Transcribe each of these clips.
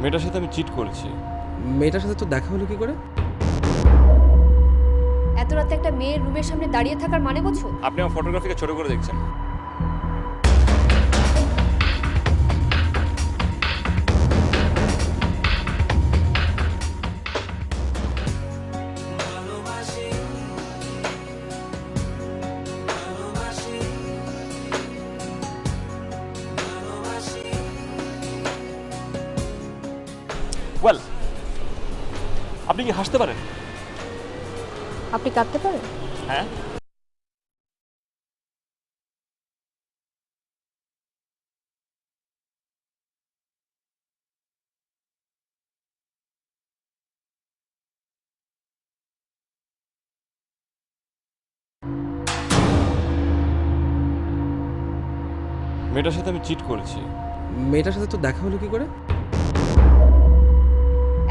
মেয়েটার সাথে আমি চিট করেছি। মেয়েটার সাথে তো দেখা হলো কি করে? এত রাতে একটা মেয়ের রুমের সামনে দাঁড়িয়ে থাকার মানে বোঝো? আপনি আমার ফটোগ্রাফিকে ছোট করে দেখছেন। ওয়েল, আপনি কি হাসতে পারেন? আপনি কাঁদতে পারেন? হ্যাঁ। মেয়েটার সাথে আমি চিট করেছি। মেয়েটার সাথে তো দেখা হলো কি করে?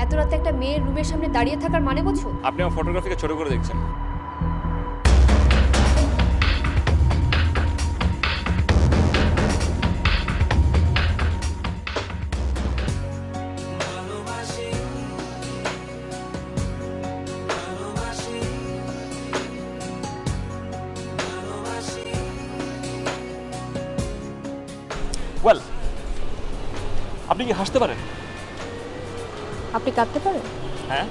এত রাতে একটা মেয়ের রুমের সামনে দাঁড়িয়ে থাকার মানে বোঝো? আপনি আমার ফটোগ্রাফিকে ছোট করে দেখছেন। ওয়েল, আপনি কি হাসতে পারেন? আপনি কাঁদতে পারেন? হ্যাঁ।